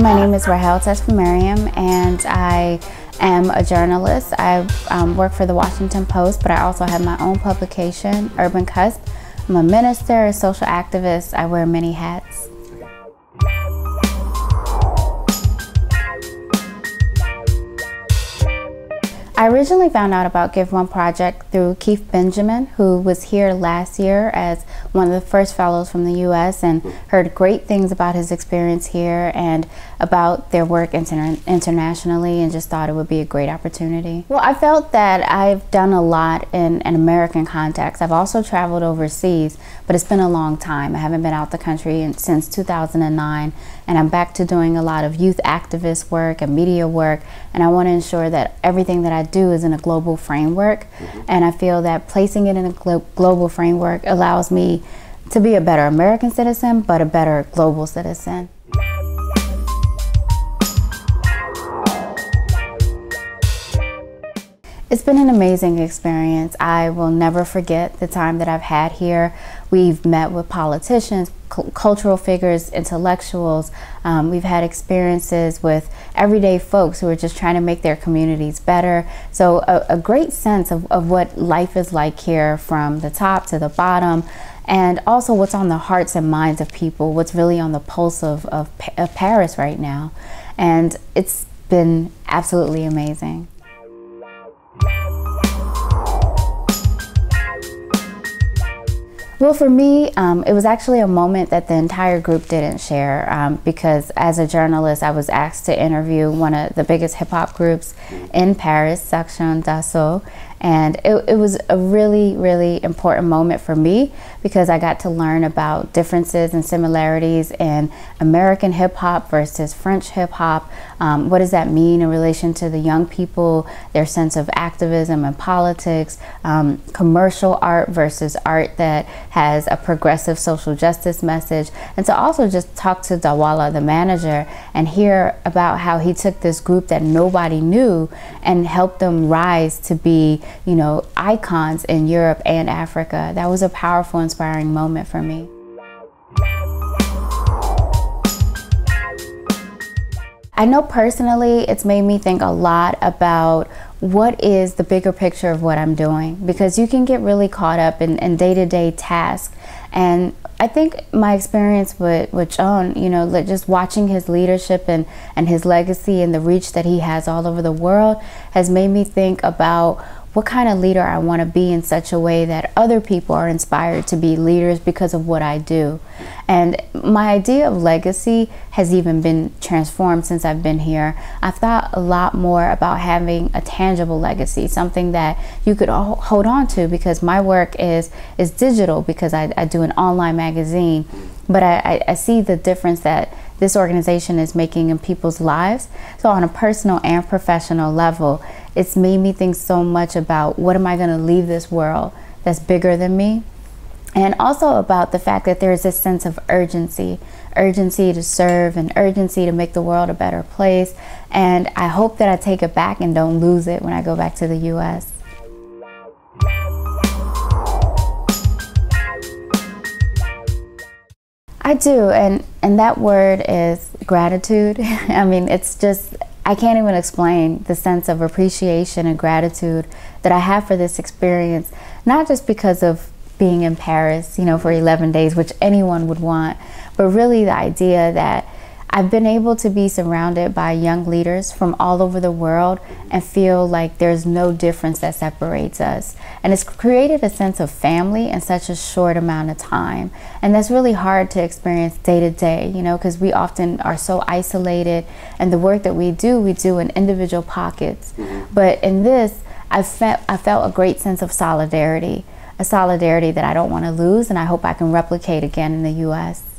My name is Rahiel Tesfamariam, and I am a journalist. I work for the Washington Post, but I also have my own publication, Urban Cusp. I'm a minister, a social activist. I wear many hats. I originally found out about Give1Project through Keith Benjamin, who was here last year as one of the first fellows from the U.S. and heard great things about his experience here and about their work internationally, and just thought it would be a great opportunity. Well, I felt that I've done a lot in an American context. I've also traveled overseas, but it's been a long time. I haven't been out the country since 2009, and I'm back to doing a lot of youth activist work and media work, and I want to ensure that everything that I do is in a global framework, and I feel that placing it in a global framework allows me to be a better American citizen, but a better global citizen. It's been an amazing experience. I will never forget the time that I've had here. We've met with politicians, cultural figures, intellectuals. We've had experiences with everyday folks who are just trying to make their communities better. So a great sense of what life is like here, from the top to the bottom, and also what's on the hearts and minds of people, what's really on the pulse of Paris right now. And it's been absolutely amazing. Well, for me, it was actually a moment that the entire group didn't share, because as a journalist, I was asked to interview one of the biggest hip-hop groups in Paris, Section d'Assaut, and it was a really, really important moment for me, because I got to learn about differences and similarities in American hip-hop versus French hip-hop. What does that mean in relation to the young people, their sense of activism and politics, commercial art versus art that has a progressive social justice message, and to also just talk to Dawala, the manager, and hear about how he took this group that nobody knew and helped them rise to be, you know, icons in Europe and Africa. That was a powerful, inspiring moment for me. I know personally it's made me think a lot about what is the bigger picture of what I'm doing, because you can get really caught up in day-to-day tasks. And I think my experience with John, you know, just watching his leadership and his legacy and the reach that he has all over the world has made me think about what kind of leader I want to be, in such a way that other people are inspired to be leaders because of what I do. And my idea of legacy has even been transformed since I've been here. I've thought a lot more about having a tangible legacy, something that you could hold on to, because my work is digital, because I do an online magazine. But I see the difference that this organization is making in people's lives. So on a personal and professional level, it's made me think so much about what am I going to leave this world that's bigger than me, and also about the fact that there is this sense of urgency to serve and urgency to make the world a better place. And I hope that I take it back and don't lose it when I go back to the U.S. I do, and that word is gratitude. I mean, it's just, I can't even explain the sense of appreciation and gratitude that I have for this experience, not just because of being in Paris, you know, for 11 days, which anyone would want, but really the idea that I've been able to be surrounded by young leaders from all over the world and feel like there's no difference that separates us. And it's created a sense of family in such a short amount of time. And that's really hard to experience day to day, you know, because we often are so isolated, and the work that we do in individual pockets. But in this, I felt a great sense of solidarity, a solidarity that I don't want to lose, and I hope I can replicate again in the U.S.